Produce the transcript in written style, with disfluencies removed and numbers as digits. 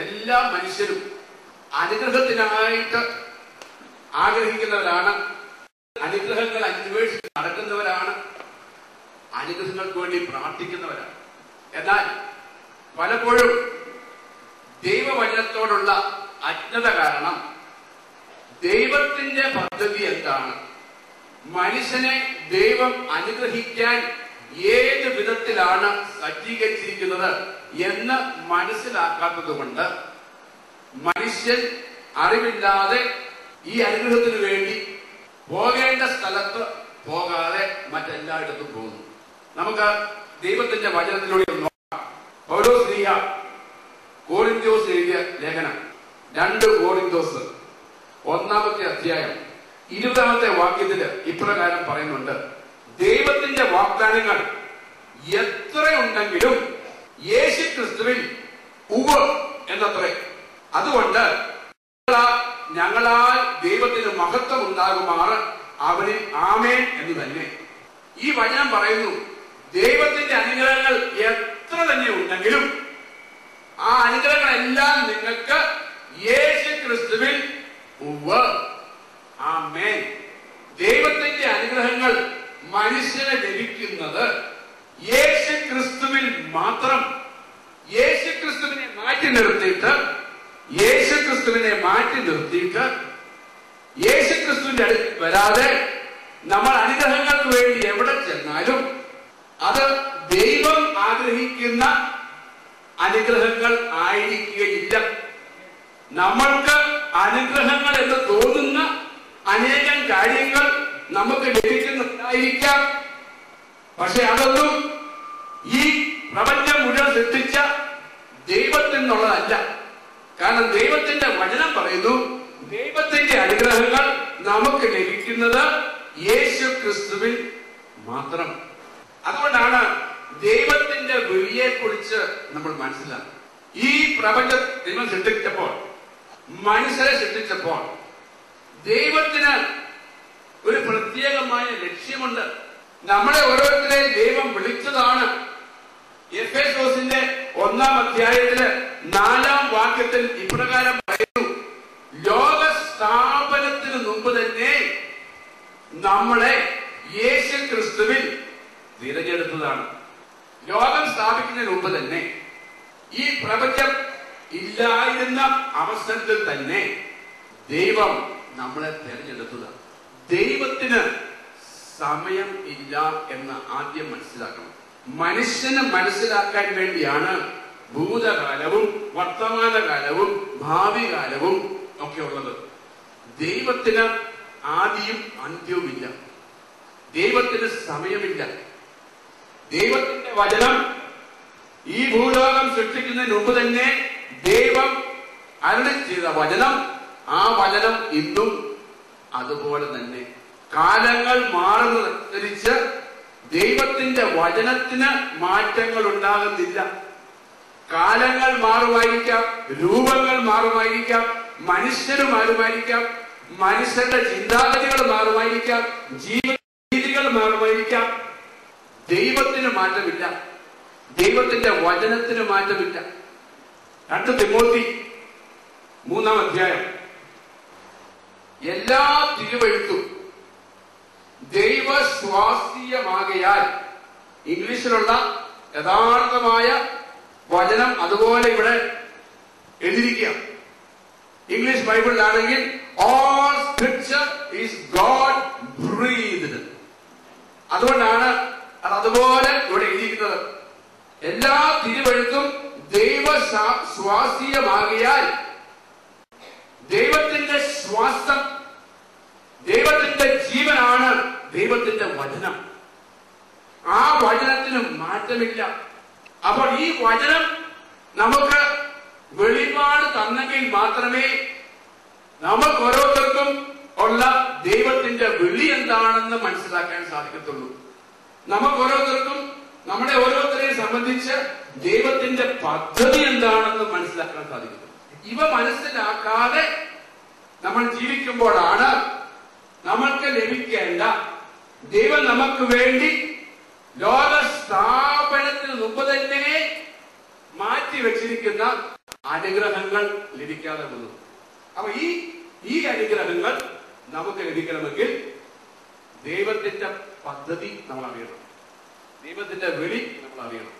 എല്ലാ മനുഷ്യരും അനുഗ്രഹത്തിനായിട്ട് ആഗ്രഹിക്കുന്നവരാണ്, അനുഗ്രഹങ്ങൾ അന്വേഷിച്ച് നടക്കുന്നവരാണ്, അനുഗ്രഹങ്ങൾക്ക് വേണ്ടി പ്രാർത്ഥിക്കുന്നവരാണ്. എന്നാൽ പലപ്പോഴും ദൈവവചനത്തോടുള്ള അജ്ഞത കാരണം ദൈവത്തിന്റെ പദ്ധതി എന്താണ്, മനുഷ്യനെ ദൈവം അനുഗ്രഹിക്കാൻ ഏത് വിധത്തിലാണ് സജ്ജീകരിച്ചിരിക്കുന്നത് എന്ന് മനസ്സിലാക്കാത്തത് കൊണ്ട് മനുഷ്യൻ അറിവില്ലാതെ ഈ അനുഗ്രഹത്തിന് വേണ്ടി പോകേണ്ട സ്ഥലത്ത് പോകാതെ മറ്റെല്ലായിടത്തും പോകുന്നു. നമുക്ക് ദൈവത്തിന്റെ വചനത്തിലൂടെ നോക്കാം. പൗലോസ്ലീഹ കോരിന്ത്യോസ് എഴുതിയ ലേഖനം 2 കോരിന്ത്യോസ് 1-ാമത്തെ അധ്യായം 20-ാമത്തെ വാക്യത്തില് ഇപ്രകാരം പറയുന്നുണ്ട്: ദൈവത്തിന്റെ വാഗ്ദാനങ്ങൾ എത്രയുണ്ടെങ്കിലും യേശുക്രിസ്തുവിൽ ഉവ്വ് എന്നത്രേ. അതുകൊണ്ട് ഞങ്ങളാൽ ദൈവത്തിന് മഹത്വം ഉണ്ടാകുമാറ് അവനിൽ ആമേൻ എന്ന് തന്നെ. ഈ വചനം പറയുന്നു, ദൈവത്തിന്റെ അനുഗ്രഹങ്ങൾ എത്ര തന്നെ ഉണ്ടെങ്കിലും ആ അനുഗ്രഹങ്ങളെല്ലാം നിങ്ങൾക്ക് യേശുക്രിസ്തുവിൽ ഉവ്വ് ആമേൻ. ദൈവത്തിന്റെ അനുഗ്രഹങ്ങൾ മനുഷ്യന് ലഭിക്കുന്നത് യേശുക്രിസ്തുവിൽ മാത്രം. യേശുക്രിസ്തുവിനെ മാറ്റി നിർത്തിയിട്ട് യേശുക്രിസ്തുവിന്റെ അടുത്ത് വരാതെ നമ്മൾ അനുഗ്രഹങ്ങൾക്ക് വേണ്ടി എവിടെ ചെന്നാലും അത് ദൈവം ആഗ്രഹിക്കുന്ന അനുഗ്രഹങ്ങൾ ആയിരിക്കുകയില്ല. നമ്മൾക്ക് അനുഗ്രഹങ്ങൾ എന്ന് തോന്നുന്ന അനേകം കാര്യങ്ങൾ നമുക്ക് ലഭിക്കുന്നുണ്ടായിരിക്കാം. പക്ഷെ അതൊന്നും ഈ പ്രപഞ്ചം മുഴുവൻ സൃഷ്ടിച്ച ദൈവത്തിൽ നിന്നുള്ളതല്ല. കാരണം ദൈവത്തിന്റെ വചനം പറയുന്നു, ദൈവത്തിന്റെ അനുഗ്രഹങ്ങൾ നമുക്ക് ലഭിക്കുന്നത് യേശുക്രിസ്തുവിൽ മാത്രം. അതുകൊണ്ടാണ് ദൈവത്തിന്റെ വിളിയെ കുറിച്ച് നമ്മൾ മനസ്സിലാക്കുക. ഈ പ്രപഞ്ചം ദൈവം സൃഷ്ടിച്ചപ്പോൾ, മനുഷ്യരെ സൃഷ്ടിച്ചപ്പോൾ ദൈവത്തിന് ഒരു പ്രത്യേകമായ ലക്ഷ്യമുണ്ട്. നമ്മളെ ഓരോരുത്തരെയും ദൈവം വിളിച്ചതാണ്. എഫേസോസിന്റെ 1-ാം അധ്യായത്തില് 4-ാം വാക്യത്തിൽ ഇപ്രകാരം പറയുന്നു: ലോക സ്ഥാപനത്തിന് മുമ്പ് തന്നെ നമ്മളെ യേശുക്രിസ്തുവിൽ തിരഞ്ഞെടുത്തതാണ്. ലോകം സ്ഥാപിക്കുന്നതിന് മുമ്പ് തന്നെ, ഈ പ്രപഞ്ചം ഇല്ലായിരുന്ന അവസരത്തിൽ തന്നെ ദൈവം നമ്മളെ തിരഞ്ഞെടുത്തതാണ്. ദൈവത്തിന് സമയം ഇല്ല എന്ന് ആദ്യം മനസ്സിലാക്കണം. മനുഷ്യന് മനസ്സിലാക്കാൻ വേണ്ടിയാണ് ഭൂതകാലവും വർത്തമാനകാലവും ഭാവി കാലവും ഒക്കെ ഉള്ളത്. ദൈവത്തിന് ആദിയും അന്ത്യവുമില്ല. ദൈവത്തിന് സമയമില്ല. ദൈവത്തിന്റെ വചനം ഈ ഭൂലോകം സൃഷ്ടിക്കുന്നതിന് മുമ്പ് തന്നെ ദൈവം അരുളി ചെയ്ത വചനം, ആ വചനം ഇന്നും അതുപോലെ തന്നെ. കാലങ്ങൾ മാറുന്നതനുസരിച്ച് ദൈവത്തിന്റെ വചനത്തിന് മാറ്റങ്ങൾ ഉണ്ടാകുന്നില്ല. കാലങ്ങൾ മാറുമായിരിക്കാം, രൂപങ്ങൾ മാറുമായിരിക്കാം, മനുഷ്യര് മാറുമായിരിക്കാം, മനുഷ്യരുടെ ചിന്താഗതികൾ മാറുമായിരിക്കാം, ജീവിത രീതികൾ മാറുമായിരിക്കാം. ദൈവത്തിന് മാറ്റമില്ല, ദൈവത്തിന്റെ വചനത്തിന് മാറ്റമില്ല. 2 തിമോത്തി 3-ാം അധ്യായം: എല്ലാ തിരുവെഴുത്തും ദൈവശ്വാസീയമാകയാൽ. ഇംഗ്ലീഷിലുള്ള യഥാർത്ഥമായ വചനം അതുപോലെ ഇവിടെ എഴുതിയിരിക്കുക. ഇംഗ്ലീഷ് ബൈബിളിലാണെങ്കിൽ all scripture is God breathed. അതുകൊണ്ടാണ് അതുപോലെ ഇവിടെ എഴുതിയിരിക്കുന്നത്. എല്ലാ തിരുവെഴുത്തും ദൈവശ്വാസീയമാകയാൽ. ദൈവത്തിന്റെ ശ്വാസം, ദൈവത്തിന്റെ ജീവനാണ് ദൈവത്തിന്റെ വചനം. ആ വചനത്തിന് മാറ്റമില്ല. അപ്പോൾ ഈ വചനം നമുക്ക് വെളിപാട് തന്നെങ്കിൽ മാത്രമേ നമുക്ക് ഓരോരുത്തർക്കും ഉള്ള ദൈവത്തിന്റെ വിളി എന്താണെന്ന് മനസ്സിലാക്കാൻ സാധിക്കത്തുള്ളൂ. നമുക്ക് ഓരോരുത്തർക്കും നമ്മളെ ഓരോരുത്തരെയും സംബന്ധിച്ച് ദൈവത്തിന്റെ പദ്ധതി എന്താണെന്ന് മനസ്സിലാക്കാൻ സാധിക്കുന്നു. ഇവ മനസ്സിലാക്കാതെ നമ്മൾ ജീവിക്കുമ്പോഴാണ് നമ്മൾക്ക് ലഭിക്കേണ്ട ദൈവം നമുക്ക് വേണ്ടി ലോക സ്ഥാപനത്തിന് മുമ്പ് തന്നെ മാറ്റി വെച്ചിരിക്കുന്ന അനുഗ്രഹങ്ങൾ ലഭിക്കാതെ വന്നു. അപ്പൊ ഈ അനുഗ്രഹങ്ങൾ നമുക്ക് ലഭിക്കണമെങ്കിൽ ദൈവത്തിന്റെ പദ്ധതി നമ്മൾ അറിയണം, ദൈവത്തിന്റെ വിളി നമ്മൾ അറിയണം.